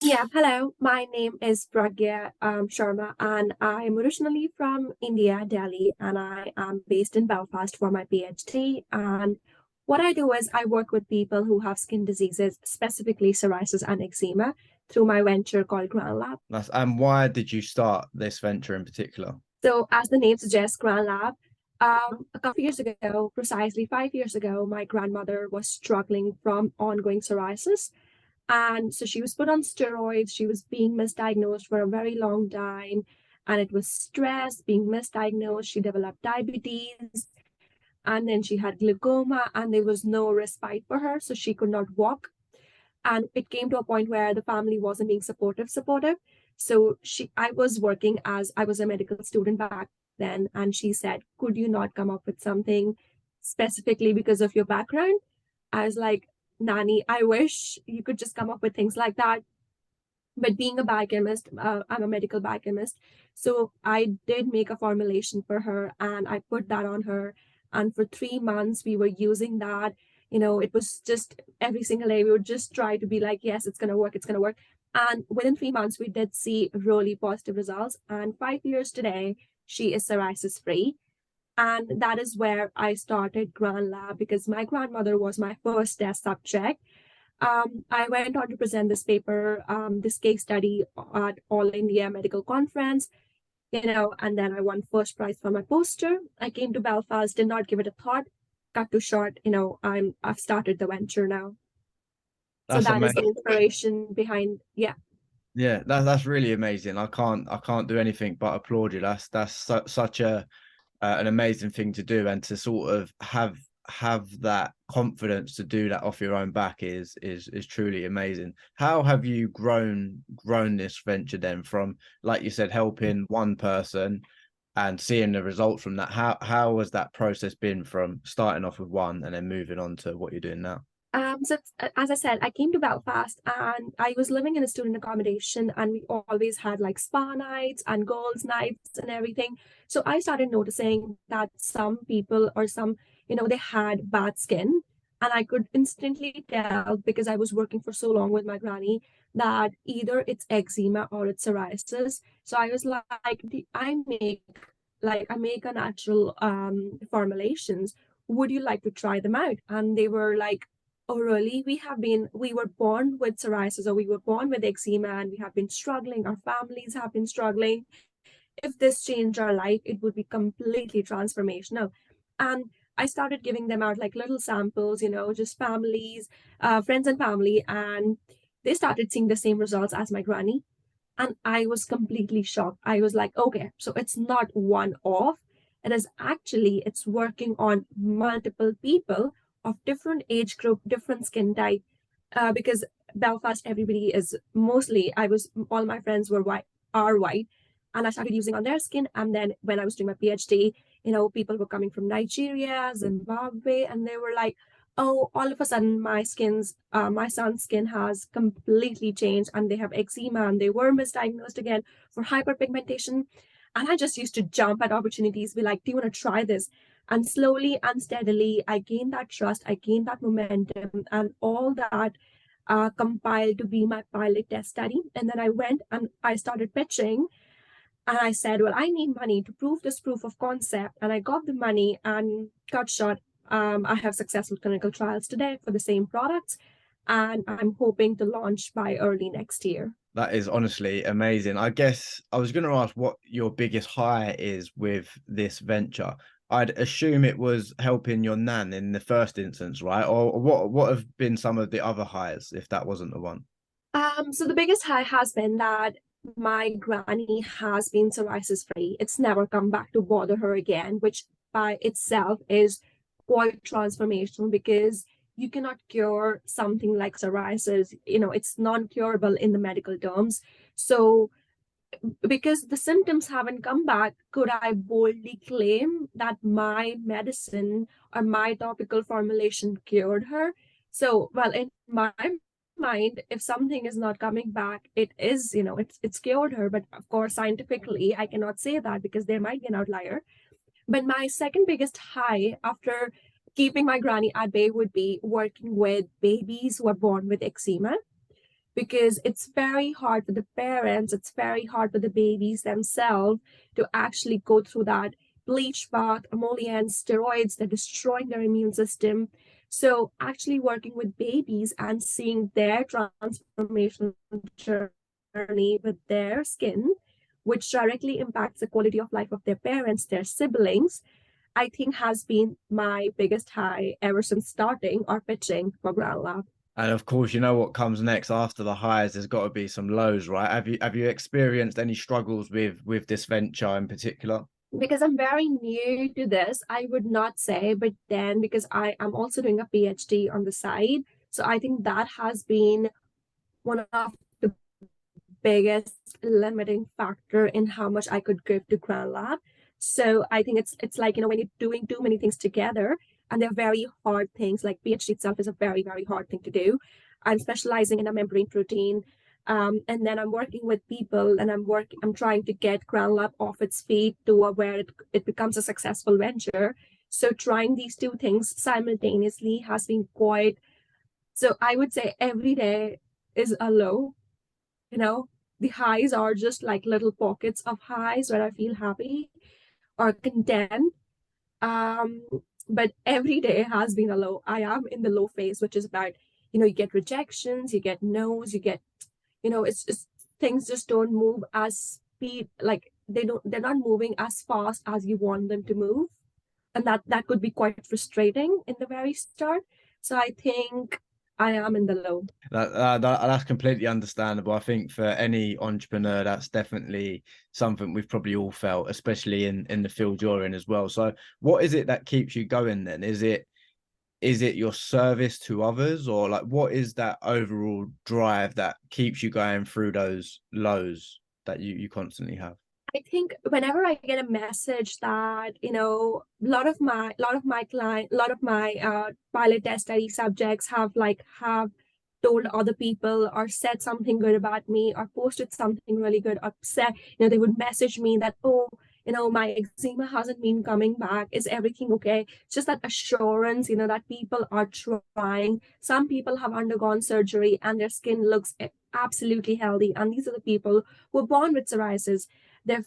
Yeah, hello. My name is Pragya Sharma, and I'm originally from India, Delhi, and I am based in Belfast for my PhD. And what I do is I work with people who have skin diseases, specifically psoriasis and eczema, through my venture called Grand Lab. And why did you start this venture in particular? So, as the name suggests, Grand Lab, a couple years ago, precisely 5 years ago, my grandmother was struggling from ongoing psoriasis. And so she was put on steroids. She was being misdiagnosed for a very long time. And it was stress, being misdiagnosed. She developed diabetes. And then she had glaucoma, and there was no respite for her. So she could not walk. And it came to a point where the family wasn't being supportive. So I was working as I was a medical student back then. And she said, could you not come up with something specifically because of your background? I was like, Nani, I wish you could just come up with things like that. But being a biochemist, I'm a medical biochemist. So I did make a formulation for her and I put that on her. And for 3 months, we were using that. It was just every single day, we would just try to be like, yes, it's going to work, it's going to work. And within 3 months, we did see really positive results. And 5 years today, she is psoriasis free. And that is where I started Grand Lab because my grandmother was my first test subject. I went on to present this paper, this case study at All India Medical Conference, and then I won first prize for my poster. I came to Belfast, did not give it a thought. Cut to short, I've started the venture now. So That's that is the amazing. inspiration behind, yeah. Yeah, that's really amazing. I can't do anything but applaud you. That's such a an amazing thing to do, and to sort of have that confidence to do that off your own back is truly amazing. How have you grown this venture then from, like you said, helping one person and seeing the results from that? How has that process been from starting off with one and then moving on to what you're doing now? So as I said, I came to Belfast and I was living in a student accommodation, and we always had like spa nights and girls' nights and everything. So I started noticing that some people or they had bad skin. And I could instantly tell because I was working for so long with my granny that either it's eczema or it's psoriasis. So I was like, I make a natural formulations. Would you like to try them out? And they were like, oh, really? We were born with psoriasis or we were born with eczema and we have been struggling. Our families have been struggling. If this changed our life, it would be completely transformational. And I started giving them out like little samples, just families, friends and family. And they started seeing the same results as my granny. And I was completely shocked. I was like, okay, so it's not one off. It's working on multiple people of different age group, different skin type. Because Belfast, everybody is mostly, all my friends are white. And I started using on their skin. And then when I was doing my PhD, people were coming from Nigeria, Zimbabwe, and they were like, oh, all of a sudden my son's skin has completely changed and they have eczema and they were misdiagnosed again for hyperpigmentation. And I just used to jump at opportunities, be like, do you want to try this? And slowly and steadily, I gained that trust, I gained that momentum, and all that compiled to be my pilot test study. And then I went and I started pitching and I said, well, I need money to prove this proof of concept. And I got the money and cut short. I have successful clinical trials today for the same products. And I'm hoping to launch by early next year. That is honestly amazing. I guess I was going to ask what your biggest hire is with this venture. I'd assume it was helping your nan in the first instance, right? Or what have been some of the other hires if that wasn't the one? So the biggest high has been that my granny has been psoriasis free. It's never come back to bother her again, which by itself is quite transformational because you cannot cure something like psoriasis. It's non-curable in the medical terms. So because the symptoms haven't come back, could I boldly claim that my medicine or my topical formulation cured her? So, well, in my mind, if something is not coming back, it is, it's cured her. But of course, scientifically, I cannot say that because there might be an outlier. But my second biggest high after keeping my granny at bay would be working with babies who are born with eczema because it's very hard for the parents, it's very hard for the babies themselves to actually go through that bleach bath, emollients, steroids. They're destroying their immune system. So actually working with babies and seeing their transformational journey with their skin, which directly impacts the quality of life of their parents, their siblings, I think has been my biggest high ever since starting or pitching for Grand Lab. And of course, you know what comes next after the highs. There's got to be some lows, right? Have you experienced any struggles with this venture in particular? Because I'm very new to this, I would not say, but then because I am also doing a PhD on the side, so I think that has been one of the biggest limiting factor in how much I could give to Grand Lab. So I think it's like, when you're doing too many things together and they're very hard things, like PhD itself is a very, very hard thing to do. I'm specializing in a membrane protein. And then I'm working with people and I'm trying to get Grand Lab off its feet to where it becomes a successful venture. So trying these two things simultaneously has been quite, so I would say every day is a low, you know, the highs are just like little pockets of highs where I feel happy or content. Um, but every day has been a low. I am in the low phase, which is about, you get rejections, you get no's, you get, it's just things just don't move as speed, like they're not moving as fast as you want them to move. And that could be quite frustrating in the very start. So I think I am in the low. That's completely understandable. I think for any entrepreneur, that's definitely something we've probably all felt, especially in the field you're in as well. So, what is it that keeps you going then? Is it your service to others, or like what is that overall drive that keeps you going through those lows that you constantly have? I think whenever I get a message that, a lot of my pilot test study subjects have told other people or said something good about me or posted something really good or said, they would message me that, oh, my eczema hasn't been coming back. Is everything okay? It's just that assurance, that people are trying. Some people have undergone surgery and their skin looks absolutely healthy. And these are the people who are born with psoriasis. Their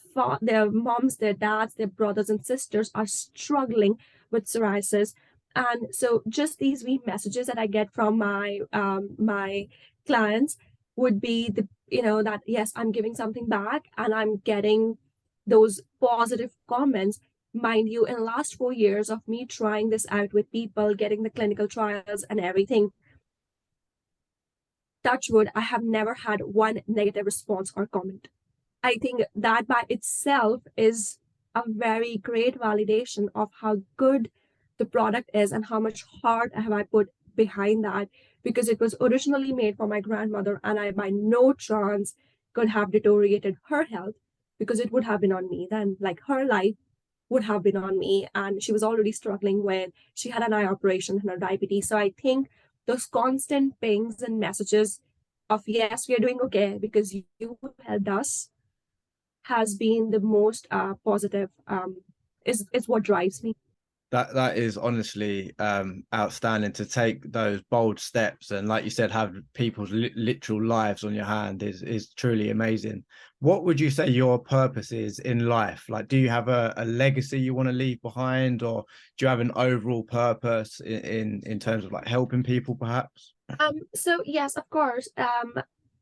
moms, their dads, their brothers and sisters are struggling with psoriasis. And so just these wee messages that I get from my clients would be that yes, I'm giving something back and I'm getting those positive comments. Mind you, in the last 4 years of me trying this out with people, getting the clinical trials and everything, touch wood, I have never had one negative response or comment. I think that by itself is a very great validation of how good the product is and how much heart have I put behind that, because it was originally made for my grandmother and I by no chance could have deteriorated her health, because it would have been on me then, like her life would have been on me, and she was already struggling with, she had an eye operation and her diabetes. So I think those constant pings and messages of yes, we are doing okay because you helped us has been the most positive, is what drives me. That is honestly outstanding to take those bold steps, and like you said, have people's literal lives on your hand is truly amazing. What would you say your purpose is in life? Like, do you have a legacy you want to leave behind, or do you have an overall purpose in terms of like helping people perhaps? So yes, of course.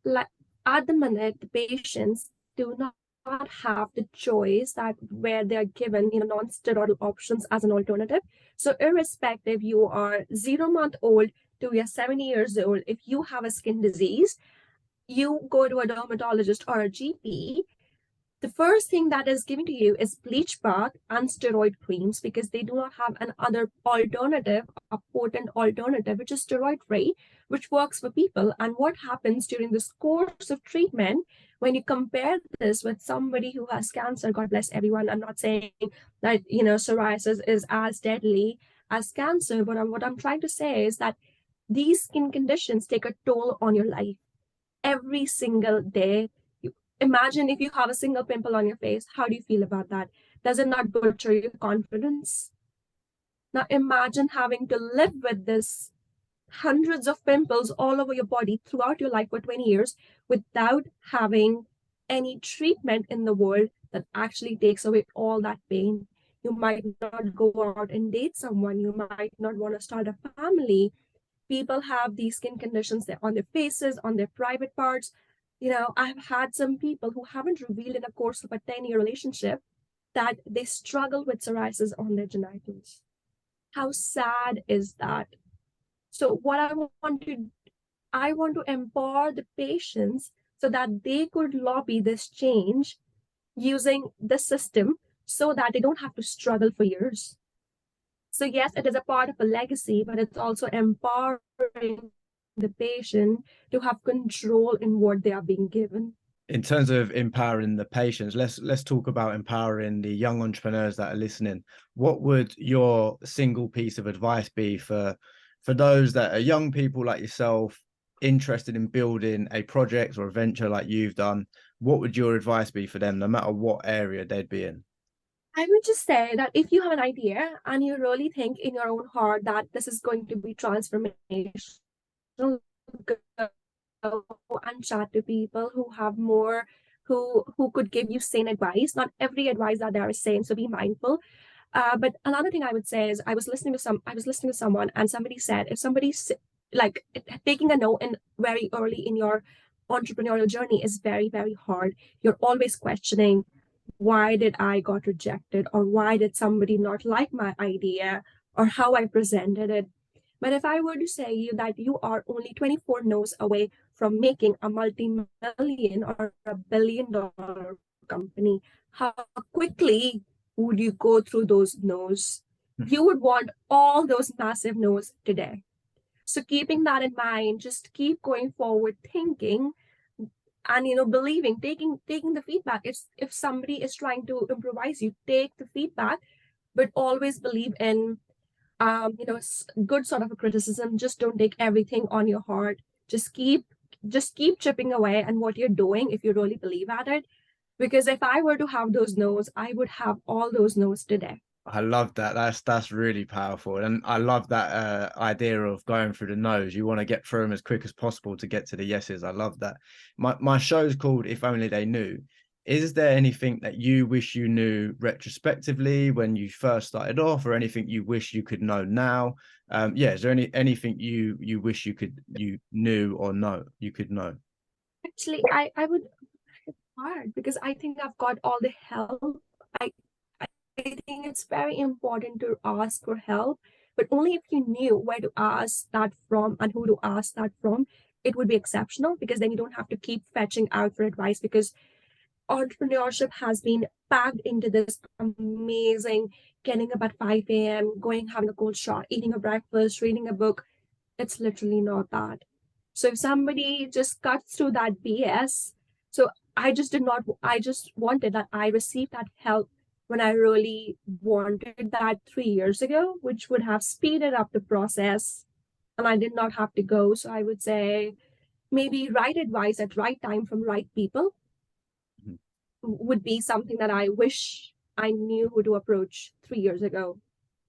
Like at the minute, the patients do not have the choice that where they're given, non-steroidal options as an alternative. So irrespective, you are 0 month old to you're 70 years old, if you have a skin disease, you go to a dermatologist or a GP. The first thing that is given to you is bleach bath and steroid creams, because they do not have an other alternative, a potent alternative, which is steroid free, which works for people. And what happens during this course of treatment, when you compare this with somebody who has cancer, God bless everyone, I'm not saying that, psoriasis is as deadly as cancer, but what I'm trying to say is that these skin conditions take a toll on your life every single day. Imagine if you have a single pimple on your face, how do you feel about that? Does it not butcher your confidence? Now imagine having to live with this hundreds of pimples all over your body throughout your life for 20 years without having any treatment in the world that actually takes away all that pain. You might not go out and date someone. You might not want to start a family. People have these skin conditions on their faces, on their private parts. I've had some people who haven't revealed in the course of a 10-year relationship that they struggle with psoriasis on their genitals. How sad is that? So what I want to empower the patients so that they could lobby this change using the system so that they don't have to struggle for years. So yes, it is a part of a legacy, but it's also empowering the patient to have control in what they are being given. In terms of empowering the patients, let's talk about empowering the young entrepreneurs that are listening. What would your single piece of advice be for those that are young people like yourself, interested in building a project or a venture like you've done? What would your advice be for them, no matter what area they'd be in? I would just say that if you have an idea and you really think in your own heart that this is going to be transformational, go and chat to people who have more, who could give you sane advice. Not every advice that there is sane, so be mindful. But another thing I would say is I was listening to someone, and somebody said if somebody's like taking a no in very early in your entrepreneurial journey is very, very hard. You're always questioning, why did I got rejected, or why did somebody not like my idea, or how I presented it. But if I were to say you that you are only 24 no's away from making a multi-million or $1 billion company, how quickly would you go through those no's? You would want all those massive no's today. So keeping that in mind, just keep going forward, thinking and believing, taking the feedback. If somebody is trying to improvise you, take the feedback, but always believe in good sort of a criticism. Just don't take everything on your heart. Just keep chipping away and what you're doing if you really believe at it. Because if I were to have those no's, I would have all those no's today. I love that. That's really powerful, and I love that idea of going through the no's. You want to get through them as quick as possible to get to the yeses. I love that. My show's called If Only They Knew. Is there anything that you wish you knew retrospectively when you first started off, or anything you wish you could know now? Yeah, is there anything you wish you knew or you could know? Actually, I would. It's hard because I think I've got all the help. I I think it's very important to ask for help, but only if you knew where to ask that from and who to ask that from, it would be exceptional, because then you don't have to keep fetching out for advice, because entrepreneurship has been packed into this amazing getting up at 5 a.m., going, having a cold shower, eating a breakfast, reading a book. It's literally not that. So if somebody just cuts through that BS, so I just wanted that I received that help when I really wanted that 3 years ago, which would have speeded up the process and I did not have to go. So I would say maybe right advice at right time from right people would be something that I wish I knew who to approach 3 years ago.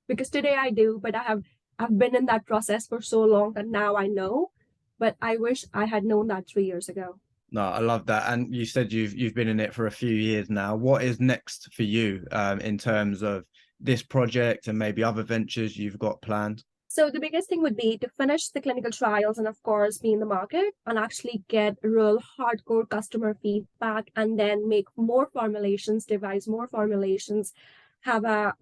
Because today I do, but I've been in that process for so long that now I know. But I wish I had known that 3 years ago. No, I love that. And you said you've been in it for a few years now. What is next for you in terms of this project and maybe other ventures you've got planned? So the biggest thing would be to finish the clinical trials and of course be in the market and actually get real hardcore customer feedback, and then make more formulations, devise more formulations, have a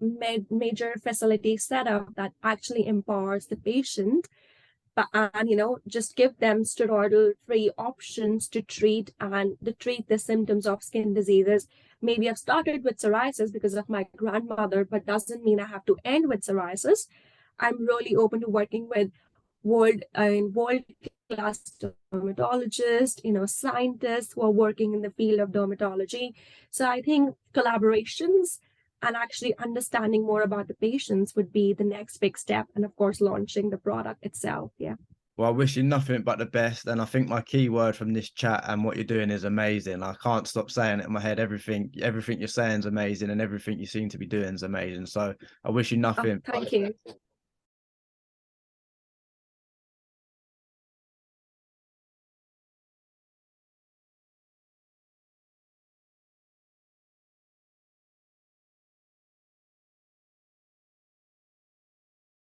major facility set up that actually empowers the patient, but and just give them steroidal free options to treat the symptoms of skin diseases. Maybe I've started with psoriasis because of my grandmother, but doesn't mean I have to end with psoriasis. I'm really open to working with world class dermatologists, scientists who are working in the field of dermatology. So I think collaborations and actually understanding more about the patients would be the next big step. And of course, launching the product itself. Yeah. Well, I wish you nothing but the best. And I think my key word from this chat and what you're doing is amazing. I can't stop saying it in my head. Everything you're saying is amazing, and everything you seem to be doing is amazing. So I wish you Oh, nothing. thank you.